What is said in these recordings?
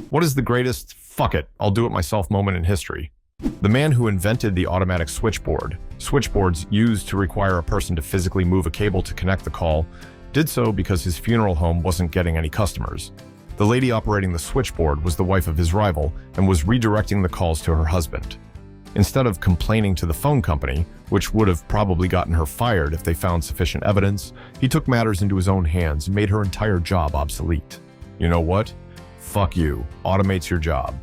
What is the greatest fuck it, I'll do it myself moment in history? The man who invented the automatic switchboard, switchboards used to require a person to physically move a cable to connect the call, did so because his funeral home wasn't getting any customers. The lady operating the switchboard was the wife of his rival and was redirecting the calls to her husband. Instead of complaining to the phone company, which would have probably gotten her fired if they found sufficient evidence, he took matters into his own hands and made her entire job obsolete. You know what? Fuck you. Automates your job.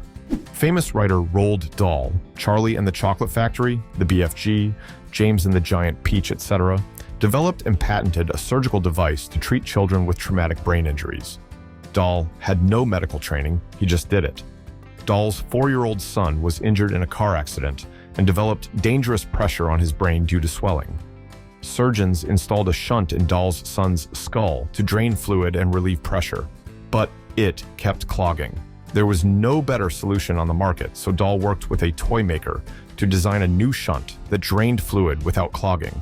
Famous writer Roald Dahl, Charlie and the Chocolate Factory, the BFG, James and the Giant Peach, etc., developed and patented a surgical device to treat children with traumatic brain injuries. Dahl had no medical training, he just did it. Dahl's 4-year-old son was injured in a car accident and developed dangerous pressure on his brain due to swelling. Surgeons installed a shunt in Dahl's son's skull to drain fluid and relieve pressure, but it kept clogging. There was no better solution on the market, so Dahl worked with a toy maker to design a new shunt that drained fluid without clogging.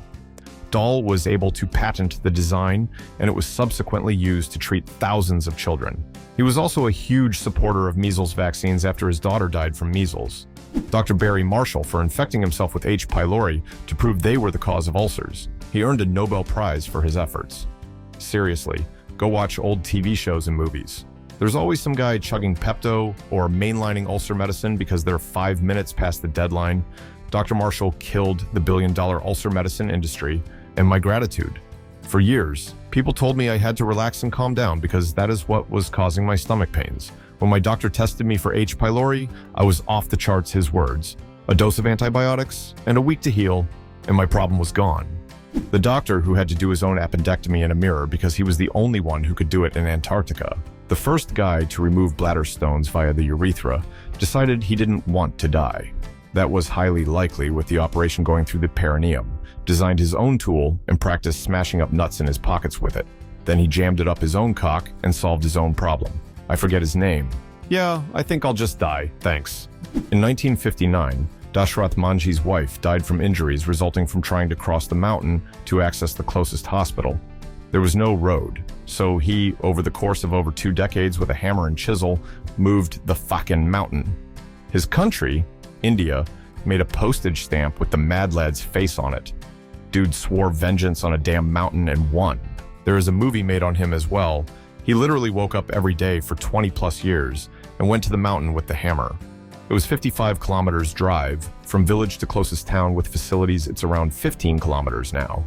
Dahl was able to patent the design, and it was subsequently used to treat thousands of children. He was also a huge supporter of measles vaccines after his daughter died from measles. Dr. Barry Marshall for infecting himself with H. pylori to prove they were the cause of ulcers. He earned a Nobel Prize for his efforts. Seriously, go watch old TV shows and movies. There's always some guy chugging Pepto or mainlining ulcer medicine because they're 5 minutes past the deadline. Dr. Marshall killed the billion-dollar ulcer medicine industry, and my gratitude. For years, people told me I had to relax and calm down because that is what was causing my stomach pains. When my doctor tested me for H. pylori, I was off the charts, his words. A dose of antibiotics and a week to heal, and my problem was gone. The doctor who had to do his own appendectomy in a mirror because he was the only one who could do it in Antarctica. The first guy to remove bladder stones via the urethra decided he didn't want to die. That was highly likely with the operation going through the perineum, designed his own tool and practiced smashing up nuts in his pockets with it. Then he jammed it up his own cock and solved his own problem. I forget his name. Yeah, I think I'll just die, thanks. In 1959, Dashrath Manjhi's wife died from injuries resulting from trying to cross the mountain to access the closest hospital. There was no road, so he, over the course of over 2 decades with a hammer and chisel, moved the fucking mountain. His country, India, made a postage stamp with the Mad Lad's face on it. Dude swore vengeance on a damn mountain and won. There is a movie made on him as well. He literally woke up every day for 20 plus years and went to the mountain with the hammer. It was 55 kilometers drive. From village to closest town with facilities, it's around 15 kilometers now.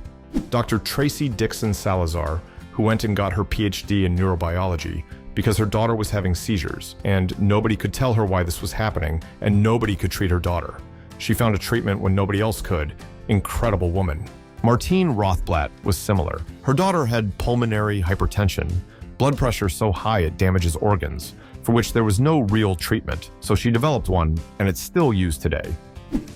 Dr. Tracy Dixon Salazar, who went and got her PhD in neurobiology because her daughter was having seizures, and nobody could tell her why this was happening, and nobody could treat her daughter. She found a treatment when nobody else could. Incredible woman. Martine Rothblatt was similar. Her daughter had pulmonary hypertension, blood pressure so high it damages organs, for which there was no real treatment, so she developed one, and it's still used today.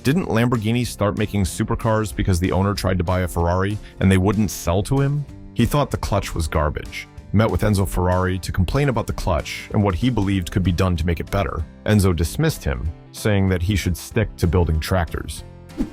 Didn't Lamborghini start making supercars because the owner tried to buy a Ferrari and they wouldn't sell to him? He thought the clutch was garbage. Met with Enzo Ferrari to complain about the clutch and what he believed could be done to make it better. Enzo dismissed him, saying that he should stick to building tractors.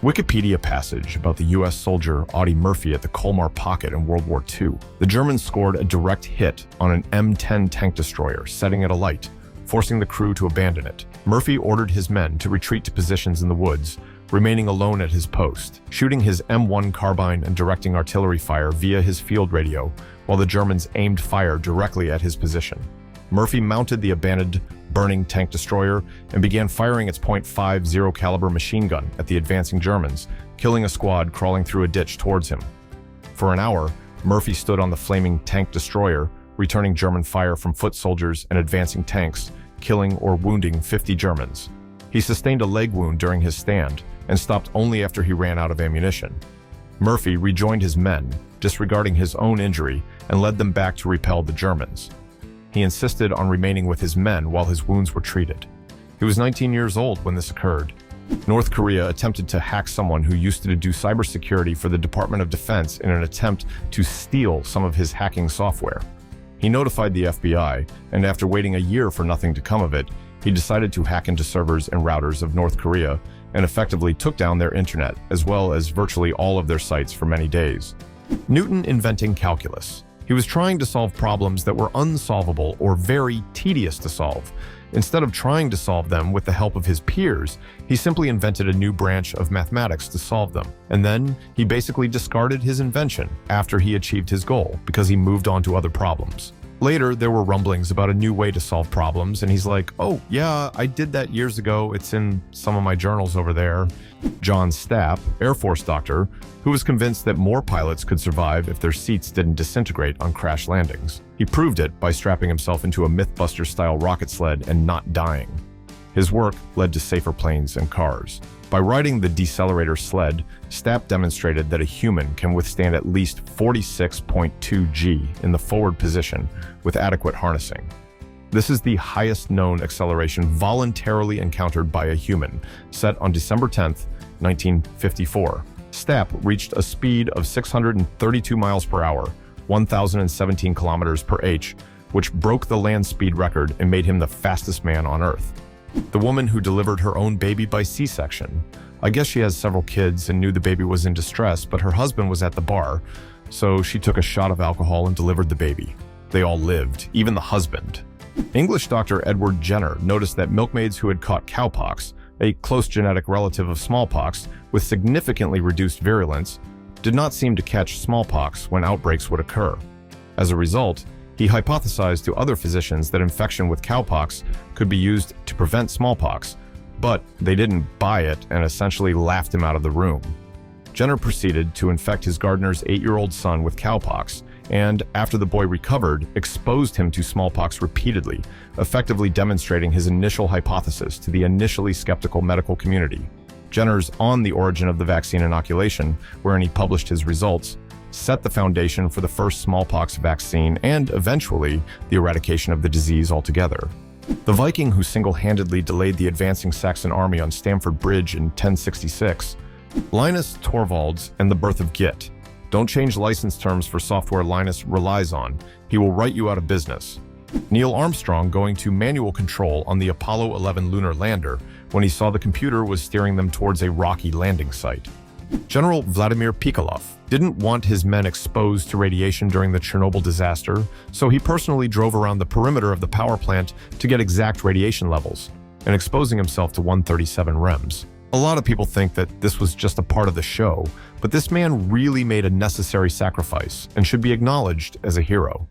Wikipedia passage about the US soldier Audie Murphy at the Colmar Pocket in World War II. The Germans scored a direct hit on an M10 tank destroyer, setting it alight, forcing the crew to abandon it. Murphy ordered his men to retreat to positions in the woods, remaining alone at his post, shooting his M1 carbine and directing artillery fire via his field radio, while the Germans aimed fire directly at his position. Murphy mounted the abandoned, burning tank destroyer and began firing its .50 caliber machine gun at the advancing Germans, killing a squad crawling through a ditch towards him. For an hour, Murphy stood on the flaming tank destroyer, returning German fire from foot soldiers and advancing tanks, killing or wounding 50 Germans. He sustained a leg wound during his stand and stopped only after he ran out of ammunition. Murphy rejoined his men, disregarding his own injury, and led them back to repel the Germans. He insisted on remaining with his men while his wounds were treated. He was 19 years old when this occurred. North Korea attempted to hack someone who used to do cybersecurity for the Department of Defense in an attempt to steal some of his hacking software. He notified the FBI, and after waiting a year for nothing to come of it, he decided to hack into servers and routers of North Korea and effectively took down their internet, as well as virtually all of their sites for many days. Newton inventing calculus. He was trying to solve problems that were unsolvable or very tedious to solve. Instead of trying to solve them with the help of his peers, he simply invented a new branch of mathematics to solve them. And then he basically discarded his invention after he achieved his goal because he moved on to other problems. Later, there were rumblings about a new way to solve problems, and he's like, "Oh, yeah, I did that years ago. It's in some of my journals over there." John Stapp, Air Force doctor, who was convinced that more pilots could survive if their seats didn't disintegrate on crash landings. He proved it by strapping himself into a Mythbuster-style rocket sled and not dying. His work led to safer planes and cars. By riding the decelerator sled, Stapp demonstrated that a human can withstand at least 46.2 G in the forward position with adequate harnessing. This is the highest known acceleration voluntarily encountered by a human, set on December 10, 1954. Stapp reached a speed of 632 miles per hour, 1,017 kilometers per h, which broke the land speed record and made him the fastest man on Earth. The woman who delivered her own baby by C-section. I guess she has several kids and knew the baby was in distress, but her husband was at the bar, so she took a shot of alcohol and delivered the baby. They all lived, even the husband. English doctor Edward Jenner noticed that milkmaids who had caught cowpox, a close genetic relative of smallpox with significantly reduced virulence, did not seem to catch smallpox when outbreaks would occur. As a result, he hypothesized to other physicians that infection with cowpox could be used to prevent smallpox, but they didn't buy it and essentially laughed him out of the room. Jenner proceeded to infect his gardener's 8-year-old son with cowpox, and after the boy recovered, exposed him to smallpox repeatedly, effectively demonstrating his initial hypothesis to the initially skeptical medical community. Jenner's On the Origin of the Vaccine Inoculation, wherein he published his results, set the foundation for the first smallpox vaccine and, eventually, the eradication of the disease altogether. The Viking who single-handedly delayed the advancing Saxon army on Stamford Bridge in 1066, Linus Torvalds and the birth of Git. Don't change license terms for software Linus relies on. He will write you out of business. Neil Armstrong going to manual control on the Apollo 11 lunar lander when he saw the computer was steering them towards a rocky landing site. General Vladimir Pikolov didn't want his men exposed to radiation during the Chernobyl disaster, so he personally drove around the perimeter of the power plant to get exact radiation levels, and exposing himself to 137 rems. A lot of people think that this was just a part of the show, but this man really made a necessary sacrifice and should be acknowledged as a hero.